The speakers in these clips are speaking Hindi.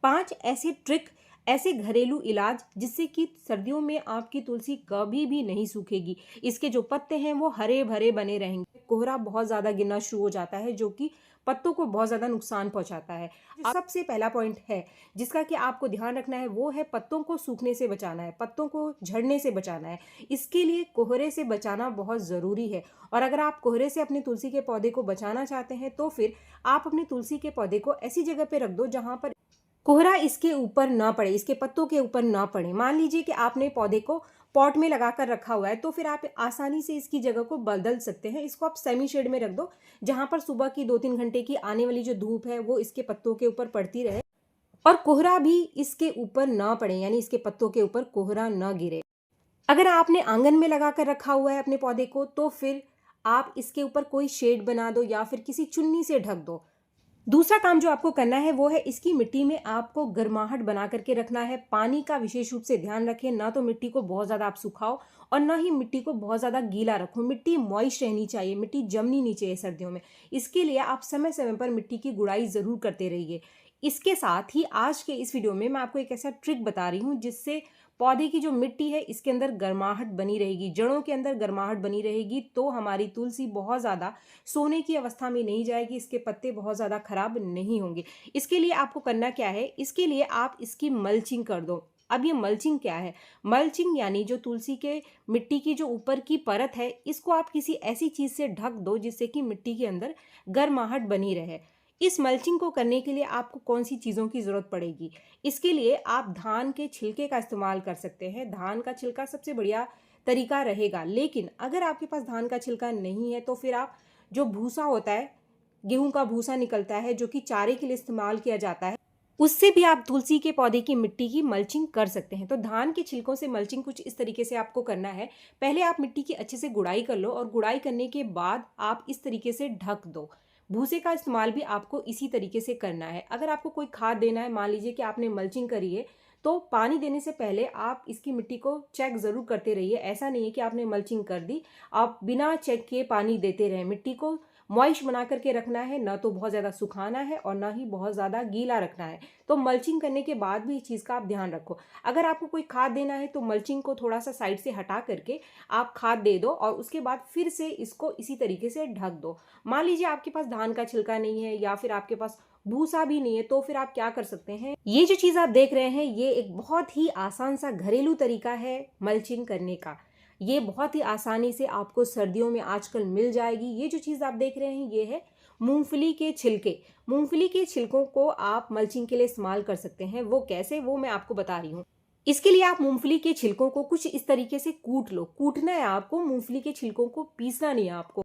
5 ऐसे ट्रिक, ऐसे घरेलू इलाज जिससे कि सर्दियों में आपकी तुलसी कभी भी नहीं सूखेगी। इसके जो पत्ते हैं वो हरे भरे बने रहेंगे। कोहरा बहुत ज़्यादा गिरना शुरू हो जाता है जो कि पत्तों को बहुत ज़्यादा नुकसान पहुंचाता है। सबसे पहला पॉइंट है जिसका कि आपको ध्यान रखना है वो है पत्तों को सूखने से बचाना है, पत्तों को झड़ने से बचाना है। इसके लिए कोहरे से बचाना बहुत ज़रूरी है। और अगर आप कोहरे से अपने तुलसी के पौधे को बचाना चाहते हैं तो फिर आप अपने तुलसी के पौधे को ऐसी जगह पे रख दो जहां पर कोहरा इसके ऊपर ना पड़े, इसके पत्तों के ऊपर ना पड़े। मान लीजिए कि आपने पौधे को पॉट में लगाकर रखा हुआ है तो फिर आप आसानी से इसकी जगह को बदल सकते हैं। इसको आप सेमी शेड में रख दो जहां पर सुबह की 2-3 घंटे की आने वाली जो धूप है वो इसके पत्तों के ऊपर पड़ती रहे और कोहरा भी इसके ऊपर ना पड़े, यानी इसके पत्तों के ऊपर कोहरा ना गिरे। अगर आपने आंगन में लगाकर रखा हुआ है अपने पौधे को तो फिर आप इसके ऊपर कोई शेड बना दो या फिर किसी चुन्नी से ढक दो। दूसरा काम जो आपको करना है वो है इसकी मिट्टी में आपको गर्माहट बना करके रखना है। पानी का विशेष रूप से ध्यान रखें, ना तो मिट्टी को बहुत ज़्यादा आप सुखाओ और ना ही मिट्टी को बहुत ज़्यादा गीला रखो। मिट्टी मॉइस्ट रहनी चाहिए, मिट्टी जमनी नहीं चाहिए सर्दियों में। इसके लिए आप समय समय पर मिट्टी की गुड़ाई ज़रूर करते रहिए। इसके साथ ही आज के इस वीडियो में मैं आपको एक ऐसा ट्रिक बता रही हूँ जिससे पौधे की जो मिट्टी है इसके अंदर गर्माहट बनी रहेगी, जड़ों के अंदर गर्माहट बनी रहेगी, तो हमारी तुलसी बहुत ज़्यादा सोने की अवस्था में नहीं जाएगी, इसके पत्ते बहुत ज़्यादा खराब नहीं होंगे। इसके लिए आपको करना क्या है, इसके लिए आप इसकी मल्चिंग कर दो। अब ये मल्चिंग क्या है? मल्चिंग यानी जो तुलसी के मिट्टी की जो ऊपर की परत है इसको आप किसी ऐसी चीज़ से ढक दो जिससे कि मिट्टी के अंदर गर्माहट बनी रहे। इस मल्चिंग को करने के लिए आपको कौन सी चीज़ों की ज़रूरत पड़ेगी? इसके लिए आप धान के छिलके का इस्तेमाल कर सकते हैं। धान का छिलका सबसे बढ़िया तरीका रहेगा, लेकिन अगर आपके पास धान का छिलका नहीं है तो फिर आप जो भूसा होता है, गेहूं का भूसा निकलता है जो कि चारे के लिए इस्तेमाल किया जाता है, उससे भी आप तुलसी के पौधे की मिट्टी की मल्चिंग कर सकते हैं। तो धान के छिलकों से मल्चिंग कुछ इस तरीके से आपको करना है। पहले आप मिट्टी की अच्छे से गुड़ाई कर लो और गुड़ाई करने के बाद आप इस तरीके से ढक दो। भूसे का इस्तेमाल भी आपको इसी तरीके से करना है। अगर आपको कोई खाद देना है, मान लीजिए कि आपने मल्चिंग करी है, तो पानी देने से पहले आप इसकी मिट्टी को चेक ज़रूर करते रहिए। ऐसा नहीं है कि आपने मल्चिंग कर दी, आप बिना चेक किए पानी देते रहें। मिट्टी को मॉइस्ट बना करके रखना है, ना तो बहुत ज़्यादा सुखाना है और ना ही बहुत ज़्यादा गीला रखना है। तो मल्चिंग करने के बाद भी इस चीज़ का आप ध्यान रखो। अगर आपको कोई खाद देना है तो मल्चिंग को थोड़ा सा साइड से हटा करके आप खाद दे दो और उसके बाद फिर से इसको इसी तरीके से ढक दो। मान लीजिए आपके पास धान का छिलका नहीं है या फिर आपके पास भूसा भी नहीं है, तो फिर आप क्या कर सकते हैं, ये जो चीज़ आप देख रहे हैं ये एक बहुत ही आसान सा घरेलू तरीका है मल्चिंग करने का। ये बहुत ही आसानी से आपको सर्दियों में आजकल मिल जाएगी। ये जो चीज़ आप देख रहे हैं ये है मूंगफली के छिलके। मूंगफली के छिलकों को आप मल्चिंग के लिए इस्तेमाल कर सकते हैं। वो कैसे, वो मैं आपको बता रही हूँ। इसके लिए आप मूंगफली के छिलकों को कुछ इस तरीके से कूट लो। कूटना है आपको, मूंगफली के छिलकों को पीसना नहीं है आपको।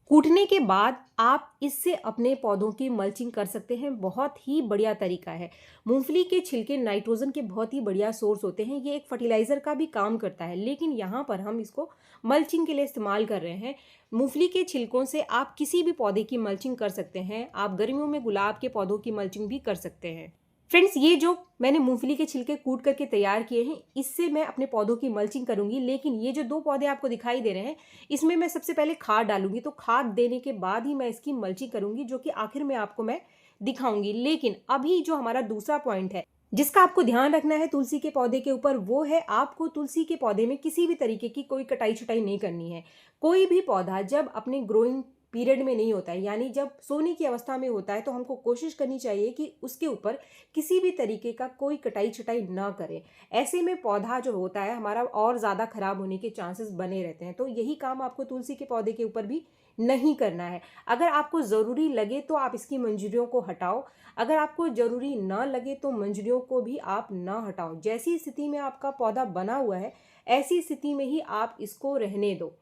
कूटने के बाद आप इससे अपने पौधों की मल्चिंग कर सकते हैं। बहुत ही बढ़िया तरीका है। मूंगफली के छिलके नाइट्रोजन के बहुत ही बढ़िया सोर्स होते हैं। ये एक फर्टिलाइजर का भी काम करता है, लेकिन यहाँ पर हम इसको मल्चिंग के लिए इस्तेमाल कर रहे हैं। मूंगफली के छिलकों से आप किसी भी पौधे की मल्चिंग कर सकते हैं। आप गर्मियों में गुलाब के पौधों की मल्चिंग भी कर सकते हैं। फ्रेंड्स, ये जो मैंने मूंगफली के छिलके कूट करके तैयार किए हैं इससे मैं अपने पौधों की मल्चिंग करूंगी। लेकिन ये जो 2 पौधे आपको दिखाई दे रहे हैं इसमें मैं सबसे पहले खाद डालूंगी, तो खाद देने के बाद ही मैं इसकी मल्चिंग करूंगी, जो कि आखिर में आपको मैं दिखाऊंगी। लेकिन अभी जो हमारा दूसरा पॉइंट है जिसका आपको ध्यान रखना है तुलसी के पौधे के ऊपर, वो है आपको तुलसी के पौधे में किसी भी तरीके की कोई कटाई छटाई नहीं करनी है। कोई भी पौधा जब अपने ग्रोइंग पीरियड में नहीं होता है, यानी जब सोने की अवस्था में होता है, तो हमको कोशिश करनी चाहिए कि उसके ऊपर किसी भी तरीके का कोई कटाई छटाई ना करें। ऐसे में पौधा जो होता है हमारा और ज़्यादा खराब होने के चांसेस बने रहते हैं। तो यही काम आपको तुलसी के पौधे के ऊपर भी नहीं करना है। अगर आपको ज़रूरी लगे तो आप इसकी मंजरियों को हटाओ, अगर आपको ज़रूरी ना लगे तो मंजरियों को भी आप ना हटाओ। जैसी स्थिति में आपका पौधा बना हुआ है ऐसी स्थिति में ही आप इसको रहने दो।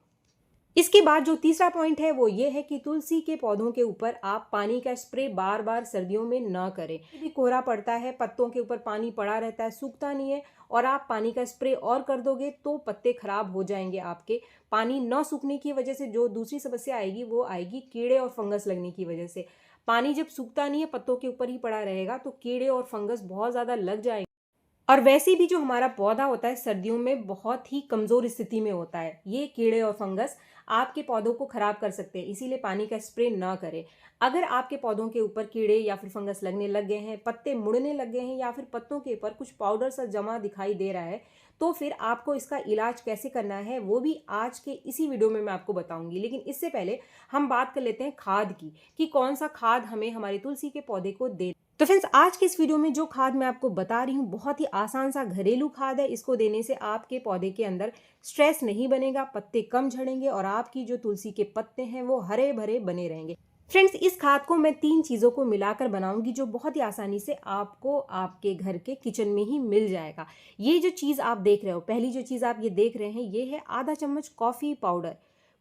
इसके बाद जो तीसरा पॉइंट है वो ये है कि तुलसी के पौधों के ऊपर आप पानी का स्प्रे बार बार सर्दियों में ना करें। यदि कोहरा पड़ता है, पत्तों के ऊपर पानी पड़ा रहता है, सूखता नहीं है, और आप पानी का स्प्रे और कर दोगे तो पत्ते खराब हो जाएंगे आपके। पानी न सूखने की वजह से जो दूसरी समस्या आएगी वो आएगी कीड़े और फंगस लगने की वजह से। पानी जब सूखता नहीं है, पत्तों के ऊपर ही पड़ा रहेगा, तो कीड़े और फंगस बहुत ज़्यादा लग जाएंगे। और वैसे भी जो हमारा पौधा होता है सर्दियों में बहुत ही कमज़ोर स्थिति में होता है। ये कीड़े और फंगस आपके पौधों को खराब कर सकते हैं, इसीलिए पानी का स्प्रे ना करें। अगर आपके पौधों के ऊपर कीड़े या फिर फंगस लगने लग गए हैं, पत्ते मुड़ने लग गए हैं या फिर पत्तों के ऊपर कुछ पाउडर सा जमा दिखाई दे रहा है, तो फिर आपको इसका इलाज कैसे करना है वो भी आज के इसी वीडियो में मैं आपको बताऊंगी। लेकिन इससे पहले हम बात कर लेते हैं खाद की, कि कौन सा खाद हमें हमारे तुलसी के पौधे को दे। तो फ्रेंड्स, आज के इस वीडियो में जो खाद मैं आपको बता रही हूँ बहुत ही आसान सा घरेलू खाद है। इसको देने से आपके पौधे के अंदर स्ट्रेस नहीं बनेगा, पत्ते कम झड़ेंगे और आपकी जो तुलसी के पत्ते हैं वो हरे भरे बने रहेंगे। फ्रेंड्स, इस खाद को मैं 3 चीज़ों को मिलाकर बनाऊंगी जो बहुत ही आसानी से आपको आपके घर के किचन में ही मिल जाएगा। ये जो चीज़ आप देख रहे हो, पहली जो चीज़ आप ये देख रहे हैं, ये है आधा चम्मच कॉफ़ी पाउडर।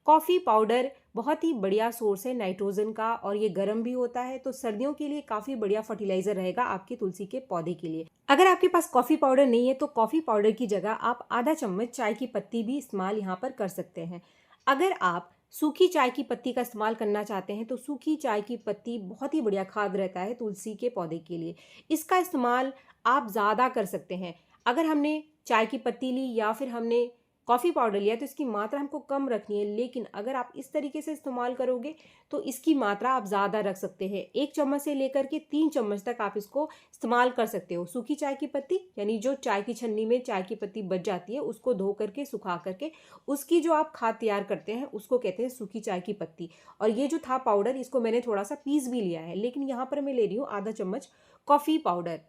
कॉफ़ी पाउडर बहुत ही बढ़िया सोर्स है नाइट्रोजन का और ये गर्म भी होता है, तो सर्दियों के लिए काफ़ी बढ़िया फर्टिलाइजर रहेगा आपके तुलसी के पौधे के लिए। अगर आपके पास कॉफ़ी पाउडर नहीं है तो कॉफ़ी पाउडर की जगह आप आधा चम्मच चाय की पत्ती भी इस्तेमाल यहाँ पर कर सकते हैं। अगर आप सूखी चाय की पत्ती का इस्तेमाल करना चाहते हैं तो सूखी चाय की पत्ती बहुत ही बढ़िया खाद रहता है तुलसी के पौधे के लिए। इसका इस्तेमाल आप ज़्यादा कर सकते हैं। अगर हमने चाय की पत्ती ली या फिर हमने कॉफ़ी पाउडर लिया तो इसकी मात्रा हमको कम रखनी है, लेकिन अगर आप इस तरीके से इस्तेमाल करोगे तो इसकी मात्रा आप ज़्यादा रख सकते हैं। 1 चम्मच से लेकर के 3 चम्मच तक आप इसको इस्तेमाल कर सकते हो। सूखी चाय की पत्ती यानी जो चाय की छन्नी में चाय की पत्ती बच जाती है उसको धो करके सुखा करके उसकी जो आप खाद तैयार करते हैं उसको कहते हैं सूखी चाय की पत्ती। और ये जो था पाउडर, इसको मैंने थोड़ा सा पीस भी लिया है, लेकिन यहाँ पर मैं ले रही हूँ आधा चम्मच कॉफ़ी पाउडर।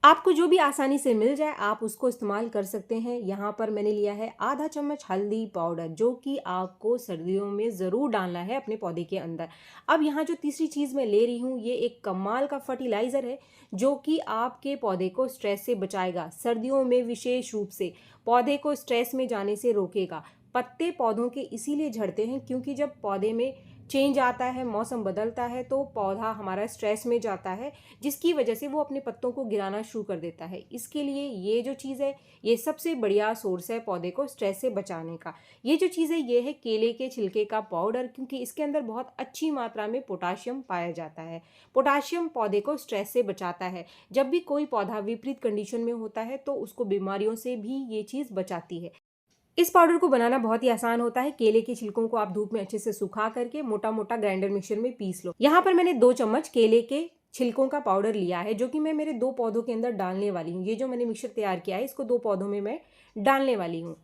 आपको जो भी आसानी से मिल जाए आप उसको इस्तेमाल कर सकते हैं। यहाँ पर मैंने लिया है आधा चम्मच हल्दी पाउडर, जो कि आपको सर्दियों में ज़रूर डालना है अपने पौधे के अंदर। अब यहाँ जो तीसरी चीज़ मैं ले रही हूँ, ये एक कमाल का फर्टिलाइज़र है जो कि आपके पौधे को स्ट्रेस से बचाएगा। सर्दियों में विशेष रूप से पौधे को स्ट्रेस में जाने से रोकेगा। पत्ते पौधों के इसीलिए झड़ते हैं क्योंकि जब पौधे में चेंज आता है, मौसम बदलता है, तो पौधा हमारा स्ट्रेस में जाता है, जिसकी वजह से वो अपने पत्तों को गिराना शुरू कर देता है। इसके लिए ये जो चीज़ है ये सबसे बढ़िया सोर्स है पौधे को स्ट्रेस से बचाने का। ये जो चीज़ है ये है केले के छिलके का पाउडर, क्योंकि इसके अंदर बहुत अच्छी मात्रा में पोटाशियम पाया जाता है। पोटाशियम पौधे को स्ट्रेस से बचाता है। जब भी कोई पौधा विपरीत कंडीशन में होता है तो उसको बीमारियों से भी ये चीज़ बचाती है। इस पाउडर को बनाना बहुत ही आसान होता है। केले के छिलकों को आप धूप में अच्छे से सुखा करके मोटा मोटा ग्राइंडर मिक्सर में पीस लो। यहाँ पर मैंने 2 चम्मच केले के छिलकों का पाउडर लिया है जो कि मैं मेरे 2 पौधों के अंदर डालने वाली हूँ। ये जो मैंने मिक्सर तैयार किया है इसको 2 पौधों में मैं डालने वाली हूँ।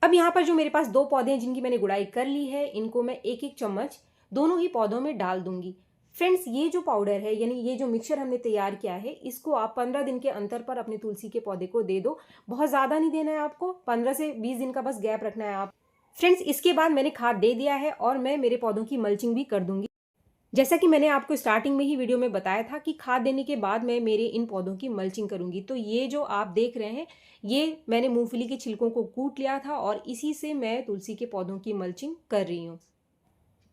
अब यहाँ पर जो मेरे पास 2 पौधे हैं जिनकी मैंने गुड़ाई कर ली है, इनको मैं 1-1 चम्मच दोनों ही पौधों में डाल दूंगी। फ्रेंड्स, ये जो पाउडर है यानी ये जो मिक्सचर हमने तैयार किया है, इसको आप 15 दिन के अंतर पर अपने तुलसी के पौधे को दे दो। बहुत ज़्यादा नहीं देना है आपको, 15 से 20 दिन का बस गैप रखना है आप। फ्रेंड्स, इसके बाद मैंने खाद दे दिया है और मैं मेरे पौधों की मल्चिंग भी कर दूंगी। जैसा कि मैंने आपको स्टार्टिंग में ही वीडियो में बताया था कि खाद देने के बाद मैं मेरे इन पौधों की मल्चिंग करूंगी। तो ये जो आप देख रहे हैं ये मैंने मूंगफली के छिलकों को कूट लिया था और इसी से मैं तुलसी के पौधों की मल्चिंग कर रही हूँ।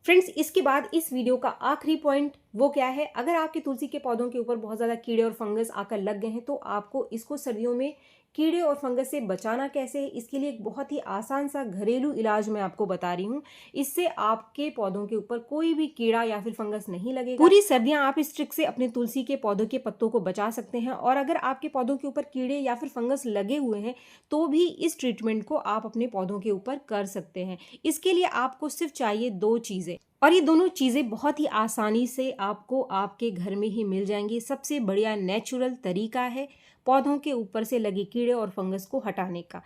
फ्रेंड्स, इसके बाद इस वीडियो का आखिरी पॉइंट वो क्या है, अगर आपके तुलसी के पौधों के ऊपर बहुत ज़्यादा कीड़े और फंगस आकर लग गए हैं तो आपको इसको सर्दियों में कीड़े और फंगस से बचाना कैसे है, इसके लिए एक बहुत ही आसान सा घरेलू इलाज मैं आपको बता रही हूँ। इससे आपके पौधों के ऊपर कोई भी कीड़ा या फिर फंगस नहीं लगेगा। पूरी सर्दियां आप इस ट्रिक से अपने तुलसी के पौधों के पत्तों को बचा सकते हैं। और अगर आपके पौधों के ऊपर कीड़े या फिर फंगस लगे हुए हैं तो भी इस ट्रीटमेंट को आप अपने पौधों के ऊपर कर सकते हैं। इसके लिए आपको सिर्फ चाहिए 2 चीज़ें, और ये दोनों चीज़ें बहुत ही आसानी से आपको आपके घर में ही मिल जाएंगी। सबसे बढ़िया नेचुरल तरीका है पौधों के ऊपर से लगे कीड़े और फंगस को हटाने का।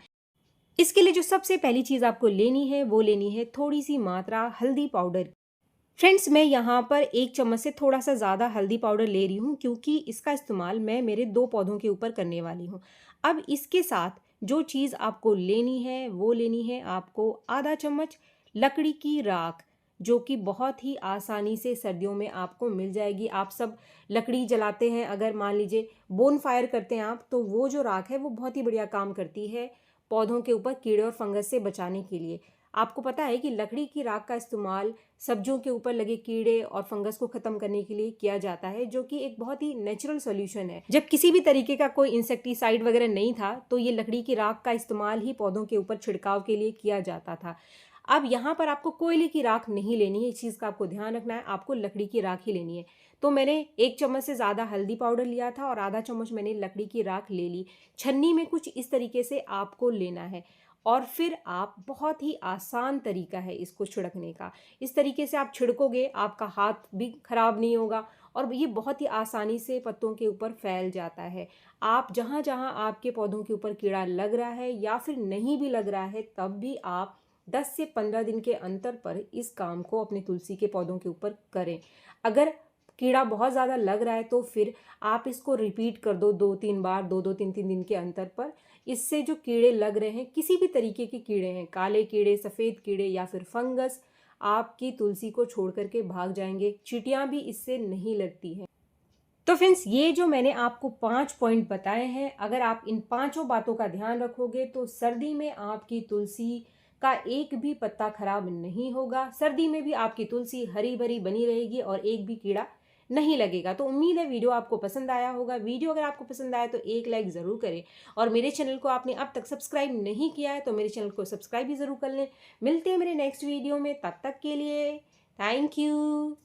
इसके लिए जो सबसे पहली चीज़ आपको लेनी है वो लेनी है थोड़ी सी मात्रा हल्दी पाउडर। फ्रेंड्स, मैं यहाँ पर 1 चम्मच से थोड़ा सा ज़्यादा हल्दी पाउडर ले रही हूँ क्योंकि इसका इस्तेमाल मैं मेरे 2 पौधों के ऊपर करने वाली हूँ। अब इसके साथ जो चीज़ आपको लेनी है वो लेनी है आपको आधा चम्मच लकड़ी की राख, जो कि बहुत ही आसानी से सर्दियों में आपको मिल जाएगी। आप सब लकड़ी जलाते हैं, अगर मान लीजिए बोन फायर करते हैं आप, तो वो जो राख है वो बहुत ही बढ़िया काम करती है पौधों के ऊपर कीड़े और फंगस से बचाने के लिए। आपको पता है कि लकड़ी की राख का इस्तेमाल सब्जियों के ऊपर लगे कीड़े और फंगस को खत्म करने के लिए किया जाता है, जो कि एक बहुत ही नेचुरल सॉल्यूशन है। जब किसी भी तरीके का कोई इंसेक्टिसाइड वगैरह नहीं था तो ये लकड़ी की राख का इस्तेमाल ही पौधों के ऊपर छिड़काव के लिए किया जाता था। अब यहाँ पर आपको कोयले की राख नहीं लेनी है, इस चीज़ का आपको ध्यान रखना है, आपको लकड़ी की राख ही लेनी है। तो मैंने 1 चम्मच से ज़्यादा हल्दी पाउडर लिया था और आधा चम्मच मैंने लकड़ी की राख ले ली। छन्नी में कुछ इस तरीके से आपको लेना है और फिर आप बहुत ही आसान तरीका है इसको छिड़कने का। इस तरीके से आप छिड़कोगे, आपका हाथ भी खराब नहीं होगा और ये बहुत ही आसानी से पत्तों के ऊपर फैल जाता है। आप जहाँ-जहाँ आपके पौधों के ऊपर कीड़ा लग रहा है या फिर नहीं भी लग रहा है, तब भी आप 10 से 15 दिन के अंतर पर इस काम को अपने तुलसी के पौधों के ऊपर करें। अगर कीड़ा बहुत ज़्यादा लग रहा है तो फिर आप इसको रिपीट कर दो 2-3 बार, 2-2 3-3 दिन के अंतर पर। इससे जो कीड़े लग रहे हैं, किसी भी तरीके के कीड़े हैं, काले कीड़े, सफ़ेद कीड़े या फिर फंगस, आपकी तुलसी को छोड़ कर के भाग जाएँगे। चींटियाँ भी इससे नहीं लगती हैं। तो फ्रेंड्स, ये जो मैंने आपको 5 पॉइंट बताए हैं, अगर आप इन पाँचों बातों का ध्यान रखोगे तो सर्दी में आपकी तुलसी का एक भी पत्ता खराब नहीं होगा। सर्दी में भी आपकी तुलसी हरी-भरी बनी रहेगी और एक भी कीड़ा नहीं लगेगा। तो उम्मीद है वीडियो आपको पसंद आया होगा। वीडियो अगर आपको पसंद आया तो एक लाइक ज़रूर करें और मेरे चैनल को आपने अब तक सब्सक्राइब नहीं किया है तो मेरे चैनल को सब्सक्राइब भी ज़रूर कर लें। मिलते हैं मेरे नेक्स्ट वीडियो में, तब तक के लिए थैंक यू।